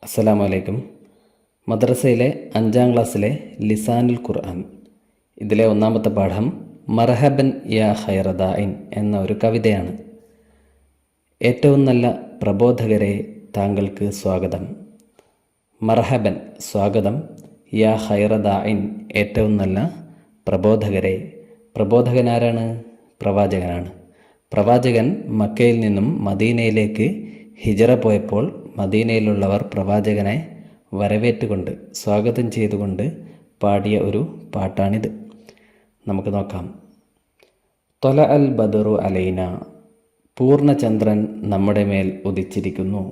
അസ്സലാമു അലൈക്കും. മദ്രസയിലെ 5ാം ക്ലാസ്സിലെ ലിസാനുൽ ഖുർആൻ ഇതിലെ 1ാമത്തെ പാഠം മർഹബൻ യാ ഖൈറദായിൻ എന്ന ഒരു കവിതയാണ്. ഏറ്റവും നല്ല പ്രബോധകരെ താങ്കൾക്ക് സ്വാഗതം. മർഹബൻ സ്വാഗതം, യാ ഖൈറദായിൻ ഏറ്റവും നല്ല പ്രബോധകരെ. പ്രബോധകൻ ആരാണ്? പ്രവാചകനാണ്. പ്രവാചകൻ മക്കയിൽ നിന്നും മദീനയിലേക്ക് ഹിജറ പോയപ്പോൾ മദീനയിലുള്ളവർ പ്രവാചകനെ വരവേറ്റുകൊണ്ട് സ്വാഗതം ചെയ്തുകൊണ്ട് പാടിയ ഒരു പാട്ടാണിത്. നമുക്ക് നോക്കാം. ത്വല അൽ ബദറു അലൈന, പൂർണ്ണചന്ദ്രൻ നമ്മുടെ മേൽ ഉദിച്ചിരിക്കുന്നു.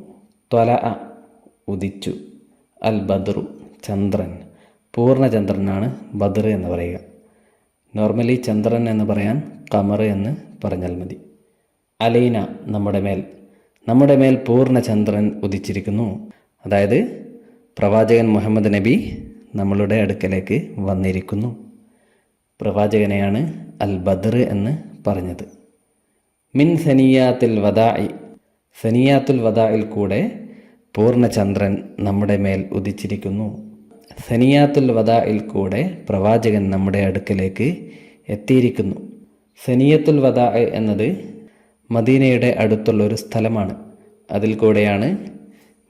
ത്വല ഉദിച്ചു, അൽ ബദറു ചന്ദ്രൻ, പൂർണ്ണചന്ദ്രനാണ് ബദർ എന്ന് പറയുക. നോർമലി ചന്ദ്രൻ എന്ന് പറയാൻ ഖമർ എന്ന് പറഞ്ഞാൽ മതി. അലൈന നമ്മുടെ മേൽ പൂർണ്ണചന്ദ്രൻ ഉദിച്ചിരിക്കുന്നു. അതായത് പ്രവാചകൻ മുഹമ്മദ് നബി നമ്മളുടെ അടുക്കലേക്ക് വന്നിരിക്കുന്നു. പ്രവാചകനെയാണ് അൽ ബദർ എന്ന് പറഞ്ഞത്. മിൻ സനിയാത്തുൽ വദാഇ, സനിയാത്തുൽ വദാഇൽ കൂടെ പൂർണ്ണചന്ദ്രൻ നമ്മുടെ മേൽ ഉദിച്ചിരിക്കുന്നു. സനിയാത്തുൽ വദാഇൽ കൂടെ പ്രവാചകൻ നമ്മുടെ അടുക്കലേക്ക് എത്തിയിരിക്കുന്നു. സനിയത്തുൽ വദാഇ എന്നത് മദീനയുടെ അടുത്തുള്ളൊരു സ്ഥലമാണ്. അതിൽ കൂടെയാണ്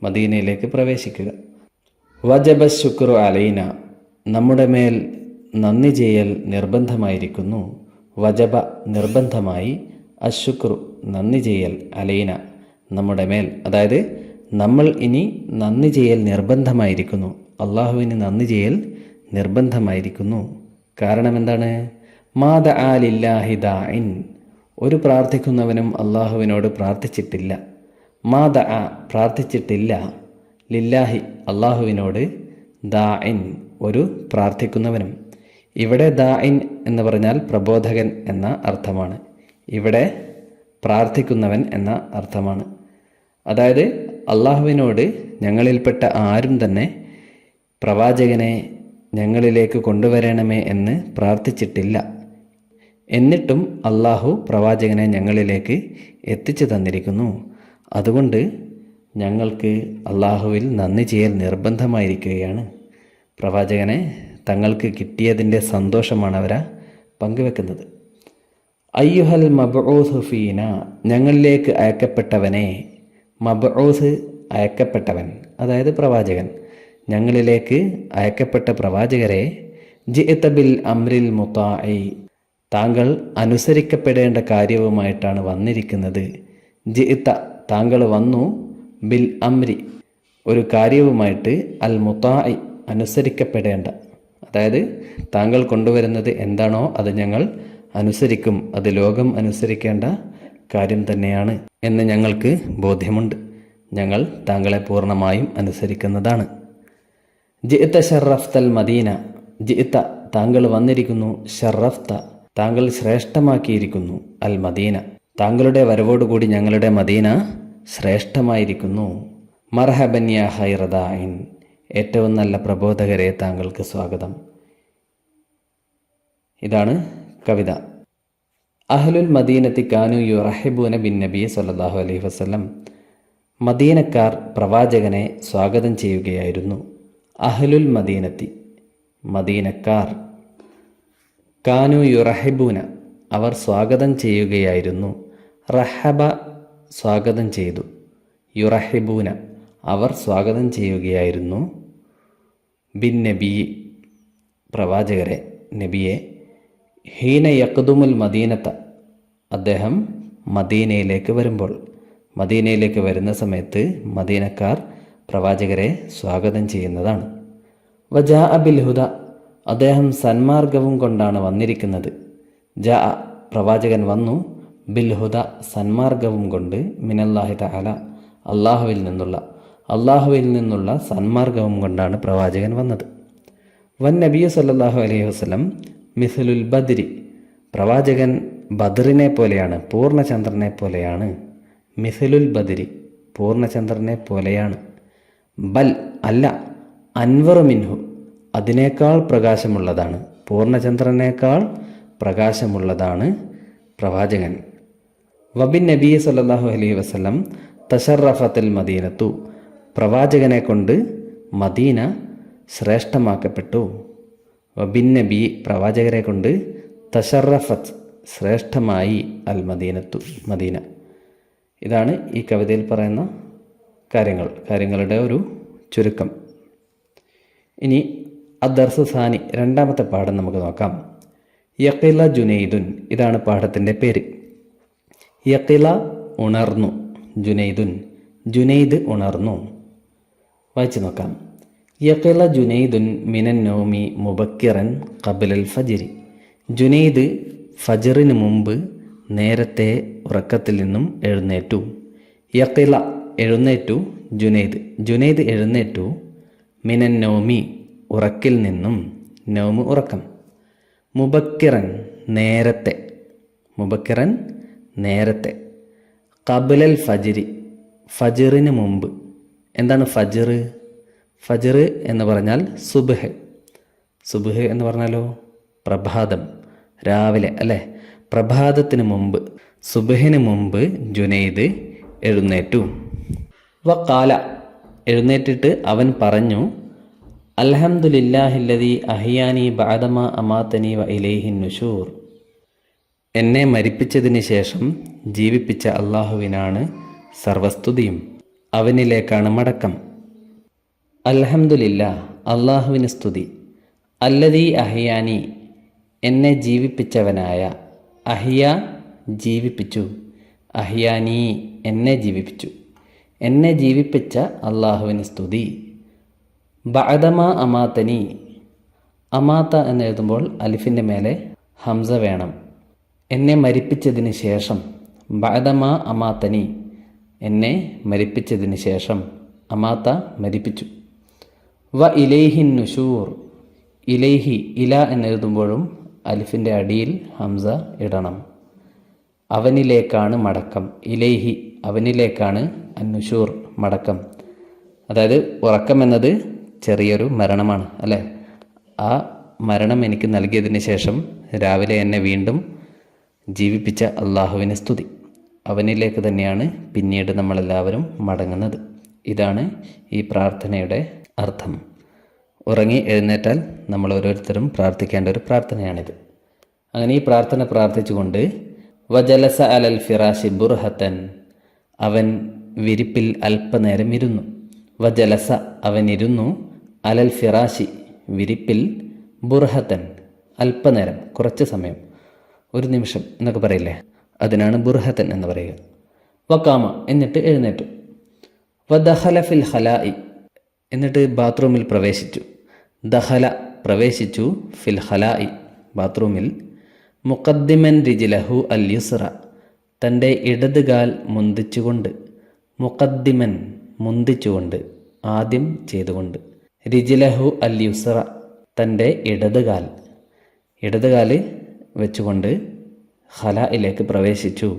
മദീനയിലേക്ക് പ്രവേശിക്കുക. വജബ ശുക്രു അലൈന, നമ്മുടെ മേൽ നന്ദി ചെയ്യൽ നിർബന്ധമായിരിക്കുന്നു. വജബ നിർബന്ധമായി, അശുക്രു നന്ദി ചെയ്യൽ, അലൈന നമ്മുടെ മേൽ, അതായത് നമ്മൾ ഇനി നന്ദി ചെയ്യൽ നിർബന്ധമായിരിക്കുന്നു. അള്ളാഹുവിന് നന്ദി ചെയ്യൽ നിർബന്ധമായിരിക്കുന്നു. കാരണം എന്താണ്? മാദ ആലില്ലാഹി ദാഇൻ, ഒരു പ്രാർത്ഥിക്കുന്നവനും അള്ളാഹുവിനോട് പ്രാർത്ഥിച്ചിട്ടില്ല. മാദ പ്രാർത്ഥിച്ചിട്ടില്ല, ലില്ലാഹി അള്ളാഹുവിനോട്, ദാഇൻ ഒരു പ്രാർത്ഥിക്കുന്നവനും. ഇവിടെ ദാഇൻ എന്ന് പറഞ്ഞാൽ പ്രബോധകൻ എന്ന അർത്ഥമാണ്. ഇവിടെ പ്രാർത്ഥിക്കുന്നവൻ എന്ന അർത്ഥമാണ്. അതായത് അള്ളാഹുവിനോട് ഞങ്ങളിൽപ്പെട്ട ആരും തന്നെ പ്രവാചകനെ ഞങ്ങളിലേക്ക് കൊണ്ടുവരണമേ എന്ന് പ്രാർത്ഥിച്ചിട്ടില്ല. എന്നിട്ടും അള്ളാഹു പ്രവാചകനെ ഞങ്ങളിലേക്ക് എത്തിച്ചു തന്നിരിക്കുന്നു. അതുകൊണ്ട് ഞങ്ങൾക്ക് അള്ളാഹുവിൽ നന്ദി ചെയ്യൽ നിർബന്ധമായിരിക്കുകയാണ്. പ്രവാചകനെ തങ്ങൾക്ക് കിട്ടിയതിൻ്റെ സന്തോഷമാണ് അവരാ പങ്കുവെക്കുന്നത്. അയ്യുഹൽ മബ്ഊസ് ഫീന, ഞങ്ങളിലേക്ക് അയക്കപ്പെട്ടവനെ. മബ്ഊസ് അയക്കപ്പെട്ടവൻ, അതായത് പ്രവാചകൻ. ഞങ്ങളിലേക്ക് അയക്കപ്പെട്ട പ്രവാചകരെ, ജിഅത ബിൽ അംരിൽ മുതാഇ, താങ്കൾ അനുസരിക്കപ്പെടേണ്ട കാര്യവുമായിട്ടാണ് വന്നിരിക്കുന്നത്. ജിഅത താങ്കൾ വന്നു, ബിൽ അംരി ഒരു കാര്യവുമായിട്ട്, അൽ മുതാഇ അനുസരിക്കപ്പെടേണ്ട, അതായത് താങ്കൾ കൊണ്ടുവരുന്നത് എന്താണോ അത് ഞങ്ങൾ അനുസരിക്കും. അത് ലോകം അനുസരിക്കേണ്ട കാര്യം തന്നെയാണ് എന്ന് ഞങ്ങൾക്ക് ബോധ്യമുണ്ട്. ഞങ്ങൾ താങ്കളെ പൂർണ്ണമായും അനുസരിക്കുന്നതാണ്. ജിഅത ഷറഫ്തൽ മദീന, ജിഅത താങ്കൾ വന്നിരിക്കുന്നു, ഷറഫ്ത താങ്കൾ ശ്രേഷ്ഠമാക്കിയിരിക്കുന്നു, അൽ മദീന താങ്കളുടെ വരവോടുകൂടി ഞങ്ങളുടെ മദീന ശ്രേഷ്ഠമായിരിക്കുന്നു. മർഹബൻ യാ ഖൈറദായിൻ, ഏറ്റവും നല്ല പ്രബോധകരെ താങ്കൾക്ക് സ്വാഗതം. ഇതാണ് കവിത. അഹ്ലുൽ മദീനത്തി കാനു യുറഹിബൂന ബിൻ നബി സല്ലല്ലാഹു അലൈഹി വസല്ലം, മദീനക്കാർ പ്രവാചകനെ സ്വാഗതം ചെയ്യുകയായിരുന്നു. അഹ്ലുൽ മദീനത്തി മദീനക്കാർ, കാനു യുറഹിബൂന അവർ സ്വാഗതം ചെയ്യുകയായിരുന്നു. റഹബ സ്വാഗതം ചെയ്തു, യുറഹിബൂന അവർ സ്വാഗതം ചെയ്യുകയായിരുന്നു. ബിൻ നബി പ്രവാചകരെ, നബിയെ. ഹീന യഖ്ദുമുൽ മദീനത്ത അദ്ദേഹം മദീനയിലേക്ക് വരുമ്പോൾ, മദീനയിലേക്ക് വരുന്ന സമയത്ത് മദീനക്കാർ പ്രവാചകരെ സ്വാഗതം ചെയ്യുന്നതാണ്. വജാ ബിൽ ഹുദ അദ്ദേഹം സന്മാർഗവും കൊണ്ടാണ് വന്നിരിക്കുന്നത്. ജാ പ്രവാചകൻ വന്നു, ബിൽ ഹുദ സന്മാർഗവും കൊണ്ട്, മിനല്ലാഹി തആല അള്ളാഹുവിൽ നിന്നുള്ള സന്മാർഗവും കൊണ്ടാണ് പ്രവാചകൻ വന്നത്. വൻ നബിയു സല്ലല്ലാഹു അലൈഹി വസല്ലം മിസ്ലുൽ ബദ്രി പ്രവാചകൻ ബദറിനെ പോലെയാണ്, പൂർണ്ണചന്ദ്രനെ പോലെയാണ്. മിസ്ലുൽ ബദ്രി പൂർണ്ണചന്ദ്രനെ പോലെയാണ്. ബൽ അല്ല, അൻവറു മിൻഹു അതിനേക്കാൾ പ്രകാശമുള്ളതാണ്, പൂർണ്ണചന്ദ്രനേക്കാൾ പ്രകാശമുള്ളതാണ് പ്രവാചകൻ. വബിൻ നബി സല്ലല്ലാഹു അലൈഹി വസല്ലം തശറഫത്തുൽ മദീനത്തു പ്രവാചകനെ കൊണ്ട് മദീന ശ്രേഷ്ഠമാക്കപ്പെട്ടു. വബിൻ നബി പ്രവാചകരെ കൊണ്ട് തശറഫത്ത് ശ്രേഷ്ഠമായി അൽ മദീനത്തു മദീന. ഇതാണ് ഈ കവിതയിൽ പറയുന്ന കാര്യങ്ങളുടെ ഒരു ചുരുക്കം. ഇനി അദ്ദർസു സാനി രണ്ടാമത്തെ പാഠം നമുക്ക് നോക്കാം. യഖില ജുനൈദുൻ, ഇതാണ് പാഠത്തിൻ്റെ പേര്. യഖില ഉണർന്നു, ജുനൈദുൻ ജുനൈദ് ഉണർന്നു. വായിച്ചു നോക്കാം. യഖില ജുനൈദുൻ മിനൻ നൗമി മുബക്കിറൻ ഖബ്ലൽ ഫജ്രി. ജുനൈദ് ഫജ്റിന് മുമ്പ് നേരത്തെ ഉറക്കത്തിൽ നിന്നും എഴുന്നേറ്റു. യഖില എഴുന്നേറ്റു, ജുനൈദ് എഴുന്നേറ്റു. മിനൻ നൗമി ഉറക്കിൽ നിന്നും, നൗമ് ഉറക്കം. മുബക്കിറൻ നേരത്തെ. ഖബ്ലൽ ഫജ്രി ഫജ്റിന് മുമ്പ്. എന്താണ് ഫജ്ർ എന്ന് പറഞ്ഞാൽ സുബ്ഹ് എന്ന് പറഞ്ഞാലോ പ്രഭാതം, രാവിലെ അല്ലേ. പ്രഭാതത്തിന് മുമ്പ്, സുബ്ഹിന് മുമ്പ് ജുനൈദ് എഴുന്നേറ്റു. വഖാല എഴുന്നേറ്റിട്ട് അവൻ പറഞ്ഞു, അൽഹംദുലില്ലാഹില്ലദീ അഹ്യാനി ബഅദമാ അമാതനി വ ഇലൈഹിൻ നുശൂർ. എന്നെ മരിപ്പിച്ചതിന് ശേഷം ജീവിപ്പിച്ച അള്ളാഹുവിനാണ് സർവസ്തുതിയും, അവനിലേക്കാണ് മടക്കം. അൽഹംദുലില്ലാ അള്ളാഹുവിന് സ്തുതി. അല്ലദീ അഹ്യാനി എന്നെ ജീവിപ്പിച്ചവനായ, അഹ്യ ജീവിപ്പിച്ചു, അഹ്യാനി എന്നെ ജീവിപ്പിച്ചു, എന്നെ ജീവിപ്പിച്ച അള്ളാഹുവിന് സ്തുതി. ബഅദമാ അമാതനി, അമാത എന്നെഴുതുമ്പോൾ അലിഫിൻ്റെ മേലെ ഹംസ വേണം. എന്നെ മരിപ്പിച്ചതിന് ശേഷം, ബഅദമാ അമാതനി എന്നെ മരിപ്പിച്ചതിന് ശേഷം, അമാത മരിപ്പിച്ചു. വ ഇലൈഹിൻ നുശൂർ, ഇലൈഹി ഇല എന്നെഴുതുമ്പോഴും അലിഫിൻ്റെ അടിയിൽ ഹംസ ഇടണം. അവനിലേക്കാണ് മടക്കം. ഇലൈഹി അവനിലേക്കാണ് അന്നുഷൂർ മടക്കം. അതായത് ഉറക്കം എന്നത് ചെറിയൊരു മരണമാണ് അല്ലേ. ആ മരണം എനിക്ക് നൽകിയതിന് ശേഷം രാവിലെ എന്നെ വീണ്ടും ജീവിപ്പിച്ച അള്ളാഹുവിന് സ്തുതി. അവനിലേക്ക് തന്നെയാണ് പിന്നീട് നമ്മളെല്ലാവരും മടങ്ങുന്നത്. ഇതാണ് ഈ പ്രാർത്ഥനയുടെ അർത്ഥം. ഉറങ്ങി എഴുന്നേറ്റാൽ നമ്മൾ ഓരോരുത്തരും പ്രാർത്ഥിക്കേണ്ട ഒരു പ്രാർത്ഥനയാണിത്. അങ്ങനെ ഈ പ്രാർത്ഥന പ്രാർത്ഥിച്ചുകൊണ്ട് വജലസ അലൽ ഫിറാശി ബുർഹത്തൻ, അവൻ വിരിപ്പിൽ അല്പനേരം ഇരുന്നു. വജലസ അവനിരുന്നു, അലൽ ഫിറാശി വിരിപ്പിൽ, ബുർഹത്തൻ അല്പനേരം കുറച്ച് സമയം, ഒരു നിമിഷം എന്നൊക്കെ പറയില്ലേ, അതിനാണ് ബുർഹത്തൻ എന്ന് പറയുക. വക്കാമ എന്നിട്ട് എഴുന്നേറ്റു. വദഖല ഫിൽ ഖലാഇ എന്നിട്ട് ബാത്റൂമിൽ പ്രവേശിച്ചു. ദഖല പ്രവേശിച്ചു, ഫിൽ ഖലാഇ ബാത്റൂമിൽ. മുഖദ്ദിമൻ റിജ്ലഹു അൽ യുസ്റ തൻ്റെ ഇടതുകാൽ മുന്തിച്ചുകൊണ്ട്. മുഖദ്ദിമൻ മുന്തിച്ചുകൊണ്ട്, ആദ്യം ചെയ്തുകൊണ്ട്. റിജ്ലഹു അൽ യുസ്റ തൻ്റെ ഇടതുകാല് വെച്ചുകൊണ്ട് ഖലായിലേക്ക് പ്രവേശിച്ചു.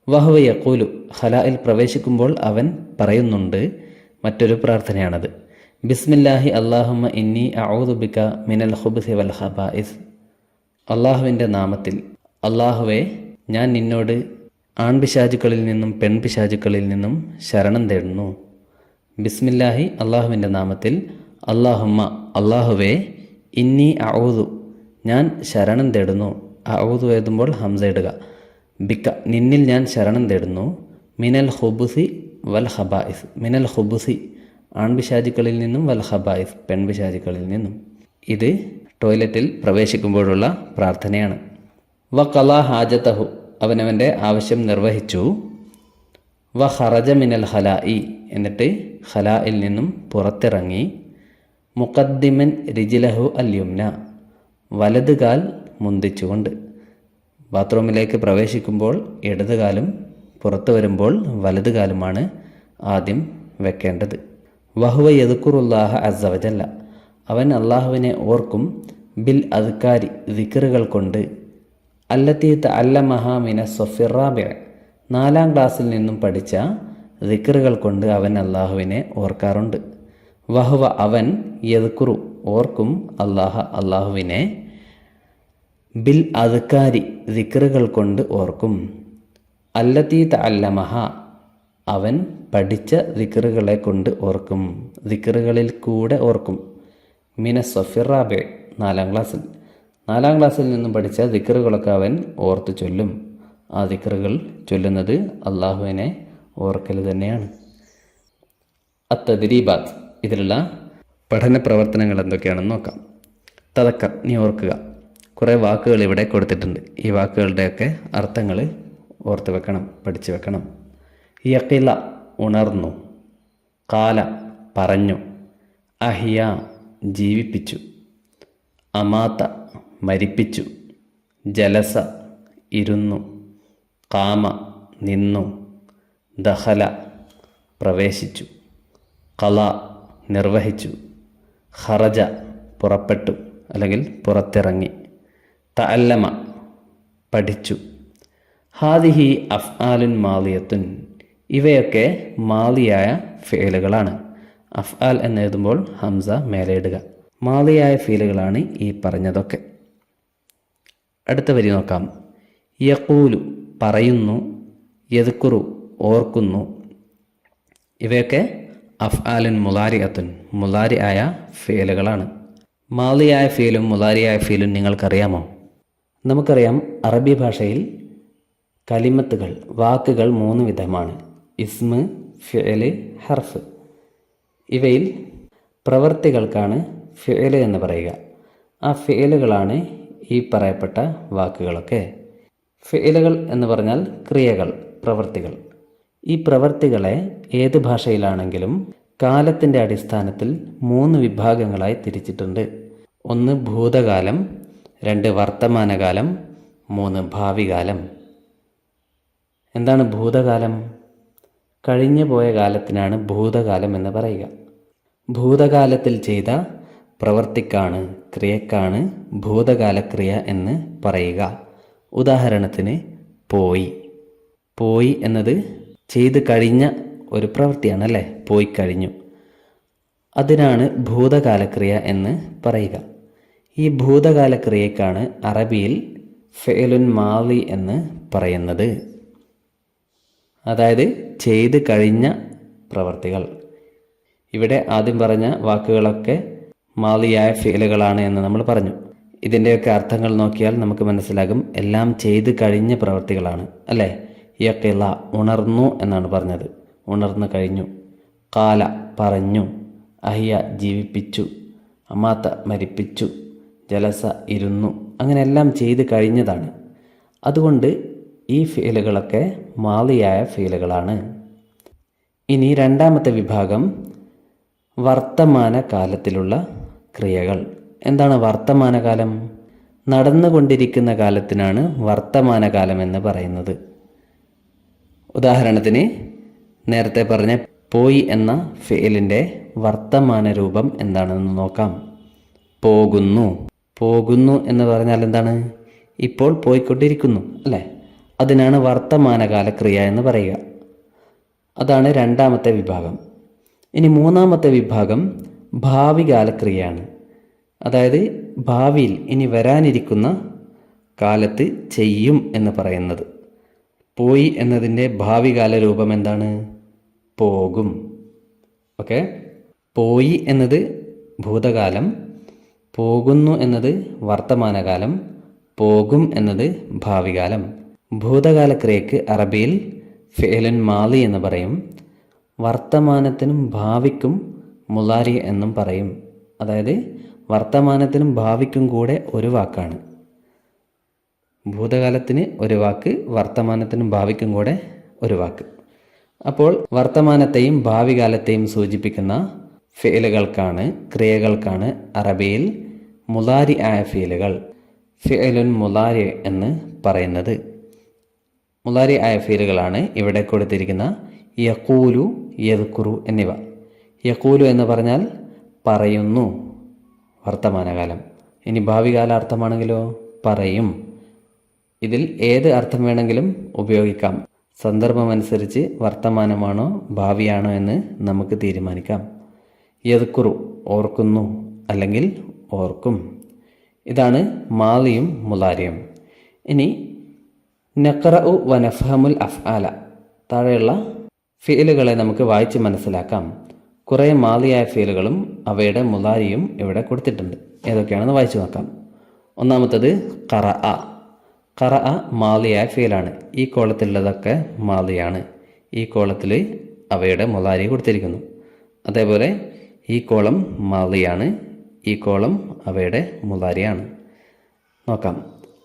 വഹുവ യഖൂലു ഖലായിൽ പ്രവേശിക്കുമ്പോൾ അവൻ പറയുന്നുണ്ട്, മറ്റൊരു പ്രാർത്ഥനയാണത്. ബിസ്മില്ലാഹി അല്ലാഹുമ്മ ഇന്നി അഊദു ബിക മിനൽ ഖുബ്സി വൽ ഖബായിസ്. അള്ളാഹുവിൻ്റെ നാമത്തിൽ, അള്ളാഹുവെ ഞാൻ നിന്നോട് ആൺപിശാചുക്കളിൽ നിന്നും പെൺപിശാചുക്കളിൽ നിന്നും ശരണം തേടുന്നു. ബിസ്മില്ലാഹി അള്ളാഹുവിൻ്റെ നാമത്തിൽ. അല്ലാഹുമ്മ അള്ളാഹുവെ, ഇന്നി അഊദു ഞാൻ ശരണം തേടുന്നു. അഊദു എഴുതുമ്പോൾ ഹംസ ഇടുക. ബിക്ക നിന്നിൽ ഞാൻ ശരണം തേടുന്നു. മിനൽ ഖുബ്സി വൽ ഖബായിസ്, മിനൽ ഖുബ്സി ആൺപിശാചുക്കളിൽ നിന്നും, വൽ ഖബായിസ് പെൺപിശാചുക്കളിൽ നിന്നും. ഇത് ടോയ്ലറ്റിൽ പ്രവേശിക്കുമ്പോഴുള്ള പ്രാർത്ഥനയാണ്. വ ഖലാ ഹാജതഹു അവനവൻ്റെ ആവശ്യം നിർവഹിച്ചു. വ ഖറജ മിനൽ ഖലാഇ എന്നിട്ട് ഖലായിൽ നിന്നും പുറത്തിറങ്ങി. മുഖദ്ദിമൻ റിജ്ലഹു അൽ യുംന വലതുകാൽ മുന്തിച്ചുകൊണ്ട്. ബാത്റൂമിലേക്ക് പ്രവേശിക്കുമ്പോൾ ഇടതുകാലും പുറത്തു വരുമ്പോൾ വലതുകാലുമാണ് ആദ്യം വെക്കേണ്ടത്. വഹുവ യദ്കുറുല്ലാഹ അസ്സ വജല്ല അവൻ അള്ളാഹുവിനെ ഓർക്കും. ബിൽ അദ്കാരി ദിക്റുകൾ കൊണ്ട്. അല്ലത്തി തഅല്ലമഹ മിന സ്വഫിർ റാബിഅ 4ാം ക്ലാസ്സിൽ നിന്നും പഠിച്ച ദിക്റുകൾ കൊണ്ട് അവൻ അള്ളാഹുവിനെ ഓർക്കാറുണ്ട്. വഹുവ അവൻ യദ്കുറു ഓർക്കും അള്ളാഹുവിനെ. ബിൽ അദ്കാരി ദിക്റുകൾ കൊണ്ട് ഓർക്കും. അല്ലത്തി തഅല്ലമഹ അവൻ പഠിച്ച ദിക്റുകളെ കൊണ്ട് ഓർക്കും, ദിക്റുകളിൽ കൂടെ ഓർക്കും. മിന സഫിറാബെ 4-ാം ക്ലാസ്സിൽ 4-ാം ക്ലാസ്സിൽ നിന്നും പഠിച്ച ദിക്റുകളൊക്കെ അവൻ ഓർത്തു ചൊല്ലും. ആ ദിക്റുകൾ ചൊല്ലുന്നത് അള്ളാഹുവിനെ ഓർക്കൽ തന്നെയാണ്. അത്തദ്രീബാത്ത്, ഇതിലുള്ള പഠന പ്രവർത്തനങ്ങൾ എന്തൊക്കെയാണെന്ന് നോക്കാം. തദക്കർ, നീ ഓർക്കുക. കുറേ വാക്കുകൾ ഇവിടെ കൊടുത്തിട്ടുണ്ട്. ഈ വാക്കുകളുടെയൊക്കെ അർത്ഥങ്ങൾ ഓർത്ത് വെക്കണം, പഠിച്ചു വെക്കണം. യഖില, ഉണർന്നു. കാല, പറഞ്ഞു. അഹിയ, ജീവിപ്പിച്ചു. അമാത്ത, മരിപ്പിച്ചു. ജലസ, ഇരുന്നു. കാമ, നിന്നു. ദഖല, പ്രവേശിച്ചു. ഖല, നിർവഹിച്ചു. ഖറജ, പുറപ്പെട്ടു അല്ലെങ്കിൽ പുറത്തിറങ്ങി. തഅല്ലമ, പഠിച്ചു. ഹാദിഹി അഫ്ആലുൻ മാലിയത്തുൻ, ഇവയൊക്കെ മാലിയായ ഫേലുകളാണ്. അഫ്ആൽ എന്നെഴുതുമ്പോൾ ഹംസ മേലെ ഇടുക. മാലിയായ ഫീലുകളാണ് ഈ പറഞ്ഞതൊക്കെ. അടുത്ത വരി നോക്കാം. യഖൂലു, പറയുന്നു. യദ്കുറു, ഓർക്കുന്നു. ഇവയൊക്കെ അഫ്ആലുൻ മുലാരിഅത്തുൻ, മുലാരി ആയ ഫീലുകളാണ്. മാലിയായ ഫീലും മുലാരിയായ ഫീലും നിങ്ങൾക്കറിയാമോ? നമുക്കറിയാം, അറബി ഭാഷയിൽ കലിമത്തുകൾ, വാക്കുകൾ 3 വിധമാണ്. ഇസ്മ്, ഫിഅല്, ഹർഫ്. ഇവയിൽ പ്രവൃത്തികൾക്കാണ് ഫിഅല് എന്ന് പറയുക. ആ ഫിഅലുകളാണ് ഈ പറയപ്പെട്ട വാക്കുകളൊക്കെ. ഫിഅലുകൾ എന്ന് പറഞ്ഞാൽ ക്രിയകൾ, പ്രവൃത്തികൾ. ഈ പ്രവൃത്തികളെ ഏത് ഭാഷയിലാണെങ്കിലും കാലത്തിൻ്റെ അടിസ്ഥാനത്തിൽ 3 വിഭാഗങ്ങളായി തിരിച്ചിട്ടുണ്ട്. 1 ഭൂതകാലം, 2 വർത്തമാനകാലം, 3 ഭാവികാലം. എന്താണ് ഭൂതകാലം? കഴിഞ്ഞു പോയ കാലത്തിനാണ് ഭൂതകാലം എന്ന് പറയുക. ഭൂതകാലത്തിൽ ചെയ്ത പ്രവൃത്തിക്കാണ്, ക്രിയക്കാണ് ഭൂതകാലക്രിയ എന്ന് പറയുക. ഉദാഹരണത്തിന് പോയി. പോയി എന്നത് ചെയ്ത് കഴിഞ്ഞ ഒരു പ്രവൃത്തിയാണല്ലേ, പോയി കഴിഞ്ഞു. അതിനാണ് ഭൂതകാലക്രിയ എന്ന് പറയുക. ഈ ഭൂതകാലക്രിയക്കാണ് അറബിയിൽ ഫെഅലുൻ മാലി എന്ന് പറയുന്നത്. അതായത് ചെയ്ത് കഴിഞ്ഞ പ്രവർത്തികൾ. ഇവിടെ ആദ്യം പറഞ്ഞ വാക്കുകളൊക്കെ മാലിയായ ഫീലുകളാണ് എന്ന് നമ്മൾ പറഞ്ഞു. ഇതിൻ്റെയൊക്കെ അർത്ഥങ്ങൾ നോക്കിയാൽ നമുക്ക് മനസ്സിലാകും, എല്ലാം ചെയ്ത് കഴിഞ്ഞ പ്രവർത്തികളാണ് അല്ലേ. യഖില, ഉണർന്നു എന്നാണ് പറഞ്ഞത്, ഉണർന്നു കഴിഞ്ഞു. കാല, പറഞ്ഞു. അഹിയ, ജീവിപ്പിച്ചു. അമാത്ത, മരിപ്പിച്ചു. ജലസ, ഇരുന്നു. അങ്ങനെ എല്ലാം ചെയ്ത് കഴിഞ്ഞതാണ്. അതുകൊണ്ട് ഈ ഫീലുകളൊക്കെ മാലിയായ ഫീലുകളാണ്. ഇനി രണ്ടാമത്തെ വിഭാഗം വർത്തമാന കാലത്തിലുള്ള ക്രിയകൾ. എന്താണ് വർത്തമാനകാലം? നടന്നുകൊണ്ടിരിക്കുന്ന കാലത്തിനാണ് വർത്തമാനകാലം എന്ന് പറയുന്നത്. ഉദാഹരണത്തിന് നേരത്തെ പറഞ്ഞ പോയി എന്ന ഫിഅലിൻ്റെ വർത്തമാന രൂപം എന്താണെന്ന് നോക്കാം. പോകുന്നു. പോകുന്നു എന്ന് പറഞ്ഞാൽ എന്താണ്? ഇപ്പോൾ പോയിക്കൊണ്ടിരിക്കുന്നു അല്ലേ. അതിനാണ് വർത്തമാനകാല ക്രിയ എന്ന് പറയുക. അതാണ് രണ്ടാമത്തെ വിഭാഗം. ഇനി മൂന്നാമത്തെ വിഭാഗം ഭാവികാല ക്രിയയാണ്. അതായത് ഭാവിയിൽ, ഇനി വരാനിരിക്കുന്ന കാലത്ത് ചെയ്യും എന്ന് പറയുന്നത്. പോയി എന്നതിൻ്റെ ഭാവികാല രൂപം എന്താണ്? പോകും. ഓക്കെ. പോയി എന്നത് ഭൂതകാലം, പോകുന്നു എന്നത് വർത്തമാനകാലം, പോകും എന്നത് ഭാവികാലം. ഭൂതകാല ക്രിയക്ക് അറബിയിൽ ഫിഅലുൻ മാലി എന്ന് പറയും. വർത്തമാനത്തിനും ഭാവിക്കും മുലാരി എന്നും പറയും. അതായത് വർത്തമാനത്തിനും ഭാവിക്കും കൂടെ ഒരു വാക്കാണ്. ഭൂതകാലത്തിന് ഒരു വാക്ക്, വർത്തമാനത്തിനും ഭാവിക്കും കൂടെ ഒരു വാക്ക്. അപ്പോൾ വർത്തമാനത്തെയും ഭാവികാലത്തെയും സൂചിപ്പിക്കുന്ന ഫിഅലുകൾക്കാണ്, ക്രിയകൾക്കാണ് അറബിയിൽ മുലാരി ആയ ഫിഅലുകൾ, ഫിഅലുൻ മുലാരി എന്ന് പറയുന്നത്. മുലാരി ആയ ഫിഅലുകളാണ് ഇവിടെ കൊടുത്തിരിക്കുന്ന യഖൂലു, യദ്കുറു എന്നിവ. യഖൂലു എന്ന് പറഞ്ഞാൽ പറയുന്നു, വർത്തമാനകാലം. ഇനി ഭാവികാല അർത്ഥമാണെങ്കിലോ പറയും. ഇതിൽ ഏത് അർത്ഥം വേണമെങ്കിലും ഉപയോഗിക്കാം. സന്ദർഭമനുസരിച്ച് വർത്തമാനമാണോ ഭാവിയാണോ എന്ന് നമുക്ക് തീരുമാനിക്കാം. യദ്കുറു, ഓർക്കുന്നു അല്ലെങ്കിൽ ഓർക്കും. ഇതാണ് മാലിയും മുലാരിയും. ഇനി നഖറഉ വനഫഹമുൽ അഫ്ആല, താഴെയുള്ള ഫീലുകളെ നമുക്ക് വായിച്ച് മനസ്സിലാക്കാം. കുറേ മാലിയായ ഫീലുകളും അവയുടെ മുലാരിയും ഇവിടെ കൊടുത്തിട്ടുണ്ട്. ഏതൊക്കെയാണെന്ന് വായിച്ചു നോക്കാം. ഒന്നാമത്തത് ഖറഅ. ഖറഅ മാലിയായ ഫീലാണ്. ഈ കോളത്തിലുള്ളതൊക്കെ മാലിയാണ്. ഈ കോളത്തിൽ അവയുടെ മുലാരി കൊടുത്തിരിക്കുന്നു. അതേപോലെ ഈ കോളം മാലിയാണ്, ഈ കോളം അവയുടെ മുലാരിയാണ്. നോക്കാം.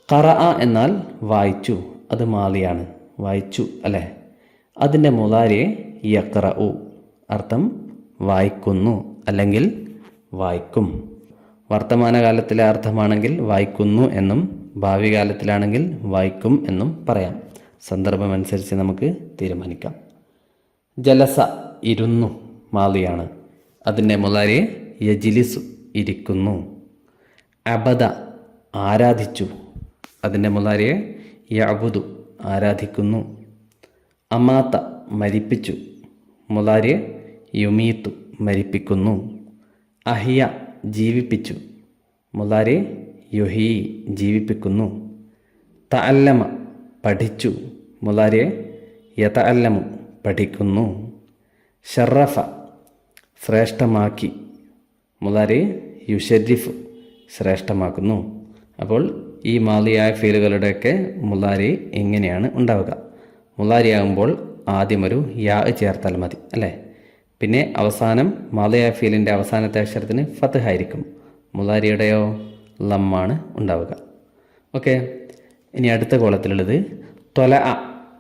ഖറഅ എന്നാൽ വായിച്ചു, അത് മാലിയാണ്, വായിച്ചു അല്ലേ. അതിൻ്റെ മുലാരി യഖ്റഉ, അർത്ഥം വായിക്കുന്നു അല്ലെങ്കിൽ വായിക്കും. വർത്തമാനകാലത്തിലെ അർത്ഥമാണെങ്കിൽ വായിക്കുന്നു എന്നും ഭാവി കാലത്തിലാണെങ്കിൽ വായിക്കും എന്നും പറയാം. സന്ദർഭമനുസരിച്ച് നമുക്ക് തീരുമാനിക്കാം. ജലസ ഇരുന്നു മാലിയാണ്. അതിൻ്റെ മുലാരി യജ്ലിസു ഇരിക്കുന്നു. അബദ ആരാധിച്ചു. അതിൻ്റെ മുലാരി യഅബുദു ആരാധിക്കുന്നു. അമാത്ത മരിപ്പിച്ചു. മുലാരി യുമീത്തു മരിപ്പിക്കുന്നു. അഹിയ ജീവിപ്പിച്ചു. മുലാരി യുഹീ ജീവിപ്പിക്കുന്നു. തഅല്ലമ പഠിച്ചു. മുലാരി യതഅല്ലമു പഠിക്കുന്നു. ഷറഫ ശ്രേഷ്ഠമാക്കി. മുലാരി യുഷരിഫു ശ്രേഷ്ഠമാക്കുന്നു. അപ്പോൾ ഈ മാലിയായ ഫീലുകളുടെയൊക്കെ മുലാരി ഇങ്ങനെയാണ് ഉണ്ടാവുക. മുലാരിയാകുമ്പോൾ ആദ്യം ഒരു യാ ചേർത്താൽ മതി അല്ലേ. പിന്നെ അവസാനം മാലിയായ ഫീലിൻ്റെ അവസാനത്തെ അക്ഷരത്തിന് ഫത്ഹ ആയിരിക്കും. മുലാരിയുടെയോ ലമ്മാണ് ഉണ്ടാവുക. ഓക്കെ, ഇനി അടുത്ത കോളത്തിലുള്ളത് ത്വലഅ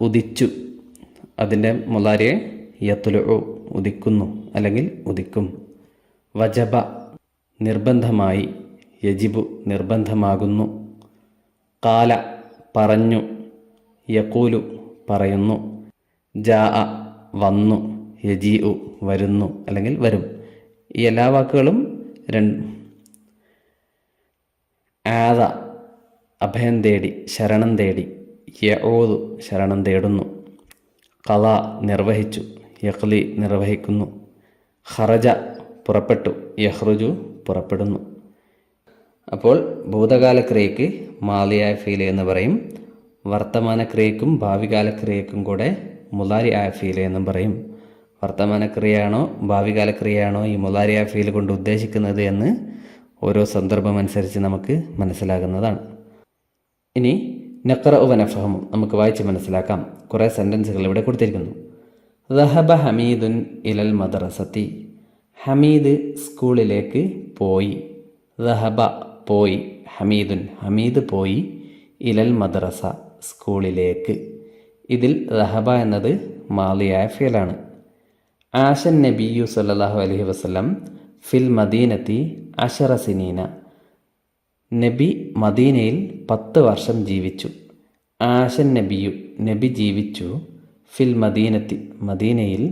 ഉദിച്ചു. അതിൻ്റെ മുലാരിയെ യത്ലുഉ ഉദിക്കുന്നു അല്ലെങ്കിൽ ഉദിക്കും. വജബ നിർബന്ധമായി. യജിബു നിർബന്ധമാകുന്നു. ഖാല പറഞ്ഞു. യഖൂലു പറയുന്നു. ജാഅ വന്നു. യജീഉ വരുന്നു അല്ലെങ്കിൽ വരും. ഈ എല്ലാ വാക്കുകളും ആദ അഭയം തേടി, ശരണം തേടി. യഊദു ശരണം തേടുന്നു. ഖള നിർവഹിച്ചു. യഖ്ലി നിർവഹിക്കുന്നു. ഖറജ പുറപ്പെട്ടു. യഖ്റുജു പുറപ്പെടുന്നു. അപ്പോൾ ഭൂതകാല ക്രിയയ്ക്ക് മാലിയായ ഫീൽ എന്ന് പറയും. വർത്തമാന ക്രിയയ്ക്കും ഭാവികാല ക്രിയയ്ക്കും കൂടെ മുലാരി ആയ ഫീൽ എന്നും പറയും. വർത്തമാന ക്രിയയാണോ ഭാവികാല ക്രിയയാണോ ഈ മുലാരി ആയ ഫീൽ കൊണ്ട് ഉദ്ദേശിക്കുന്നത് എന്ന് ഓരോ സന്ദർഭമനുസരിച്ച് നമുക്ക് മനസ്സിലാകുന്നതാണ്. ഇനി നഖ്റഉ വനഫഹമു നമുക്ക് വായിച്ച് മനസ്സിലാക്കാം. കുറേ സെൻറ്റൻസുകൾ ഇവിടെ കൊടുത്തിരിക്കുന്നു. ദഹബ ഹമീദുൻ ഇലൽ മദ്റസത്തി. ഹമീദ് സ്കൂളിലേക്ക് പോയി. ദഹബ പോയി. ഹമീദുൻ ഹമീദ് പോയി. ഇലൽ മദ്റസ സ്കൂളിലേക്ക്. ഇതിൽ ദഹബ എന്നത് മാലിയായ ഫീലാണ്. ആഷൻ നബിയു സല്ലല്ലാഹു അലൈഹി വസല്ലം ഫിൽ മദീനത്തി 10 സിനീന. നബി മദീനയിൽ 10 വർഷം ജീവിച്ചു. ആഷൻ നബിയു നബി ജീവിച്ചു. ഫിൽ മദീനത്തി മദീനയിൽ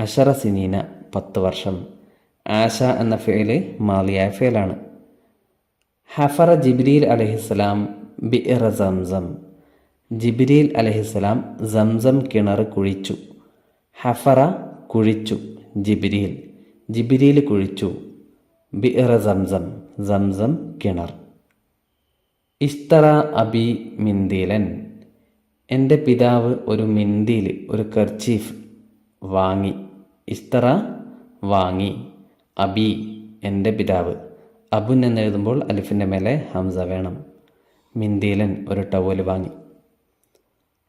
10 സിനീന 10 വർഷം. ആശ എന്ന ഫേല് മാലിയായ ഫേലാണ്. ഹഫറ ജിബ്രീൽ അലൈഹിസ്സലാം ബിഇറ സംസം. ജിബ്രീൽ അലൈഹിസ്സലാം സംസം കിണർ കുഴിച്ചു. ഹഫറ കുഴിച്ചു. ജിബ്രീൽ കുഴിച്ചു. ബിഇറ സംസം സംസം കിണർ. ഇസ്തറ അബി മിന്ദീലൻ. എൻ്റെ പിതാവ് ഒരു മിന്ദീൽ, ഒരു കർച്ചീഫ് വാങ്ങി. ഇസ്തറ വാങ്ങി. അബി എൻ്റെ പിതാവ്. അബുൻ എന്നെഴുതുമ്പോൾ അലിഫിൻ്റെ മേലെ ഹംസ വേണം. മിന്ദീലൻ ഒരു ടവൽ വാങ്ങി.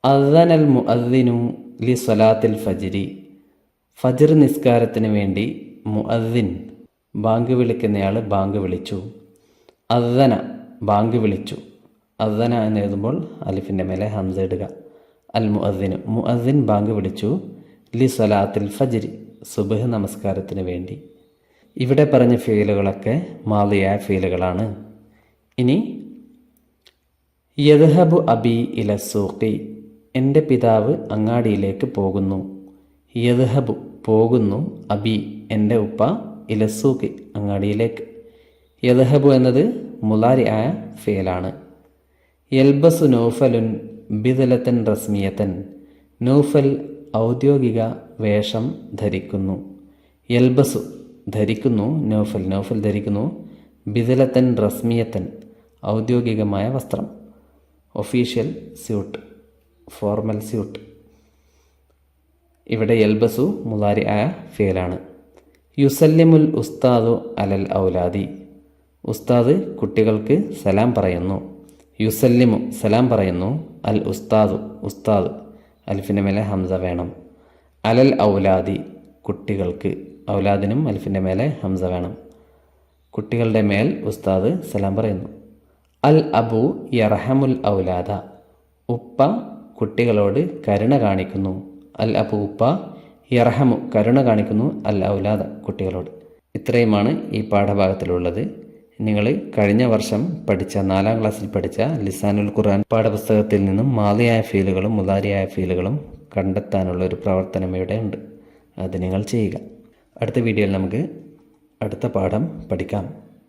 അദ്ദനൽ മുഅദ്ദിനു ലി സ്വലാത്തിൽ ഫജ്രി. ഫജ്ർ നിസ്കാരത്തിന് വേണ്ടി മുഅദ്ദിൻ ബാങ്ക് വിളിക്കുന്നയാൾ ബാങ്ക് വിളിച്ചു. അദ്ദന ബാങ്ക് വിളിച്ചു. അദ്ദന എന്നെഴുതുമ്പോൾ അലിഫിൻ്റെ മേലെ ഹംസ ഇടുക. അൽ മുഅദ്ദിനു മുഅദ്ദിൻ ബാങ്ക് വിളിച്ചു. ലി സ്വലാത്തിൽ ഫജ്രി സുബ്ഹ് നമസ്കാരത്തിന് വേണ്ടി. ഇവിടെ പറഞ്ഞ ഫീലുകളൊക്കെ മാലിയായ ഫീലുകളാണ്. ഇനി യദ്ഹബു അബി ഇല സൂഖി. എൻ്റെ പിതാവ് അങ്ങാടിയിലേക്ക് പോകുന്നു. യദ്ഹബു പോകുന്നു. അബി എൻ്റെ ഉപ്പ ഇല സൂഖി അങ്ങാടിയിലേക്ക്. യദ്ഹബു എന്നത് മുലാരി ആയ ഫീലാണ്. യൽബസു നൗഫലുൻ ബിദലത്തൻ റസ്മിയത്തൻ. നൗഫൽ ഔദ്യോഗിക വേഷം ധരിക്കുന്നു. യൽബസു ധരിക്കുന്നു. നൗഫൽ ധരിക്കുന്നു. ബിദലത്തൻ റസ്മിയത്തൻ ഔദ്യോഗികമായ വസ്ത്രം, ഒഫീഷ്യൽ സ്യൂട്ട്, ഫോർമൽ സ്യൂട്ട്. ഇവിടെ യൽബസു മുലാരി ആയ ഫേലാണ്. യുസല്ലിമുൽ ഉസ്താദു അലൽ ഔലാദി. ഉസ്താദ് കുട്ടികൾക്ക് സലാം പറയുന്നു. യുസല്ലിമു സലാം പറയുന്നു. അൽ ഉസ്താദു ഉസ്താദ് അൽഫിൻ്റെ മേലെ ഹംസ വേണം. അലൽ ഔലാദി കുട്ടികൾക്ക്, ഔലാദിനും അൽഫിൻ്റെ മേലെ ഹംസ വേണം. കുട്ടികളുടെ മേൽ ഉസ്താദ് സലാം പറയുന്നു. അൽ അബു യർഹമുൽ ഔലാദ. ഉപ്പ കുട്ടികളോട് കരുണ കാണിക്കുന്നു. അൽ അബു ഉപ്പ, യർഹമു കരുണ കാണിക്കുന്നു, അൽ ഔലാദ കുട്ടികളോട്. ഇത്രയുമാണ് ഈ പാഠഭാഗത്തിലുള്ളത്. നിങ്ങൾ കഴിഞ്ഞ വർഷം പഠിച്ച 4ാം ക്ലാസ്സിൽ പഠിച്ച ലിസാനുൽ ഖുർആൻ പാഠപുസ്തകത്തിൽ നിന്നും മാദിയായ ഫീലുകളും മുലാരിയായ ഫീലുകളും കണ്ടെത്താനുള്ള ഒരു പ്രവർത്തനം ഇവിടെ ഉണ്ട്. അത് നിങ്ങൾ ചെയ്യുക. അടുത്ത വീഡിയോയിൽ നമുക്ക് അടുത്ത പാഠം പഠിക്കാം.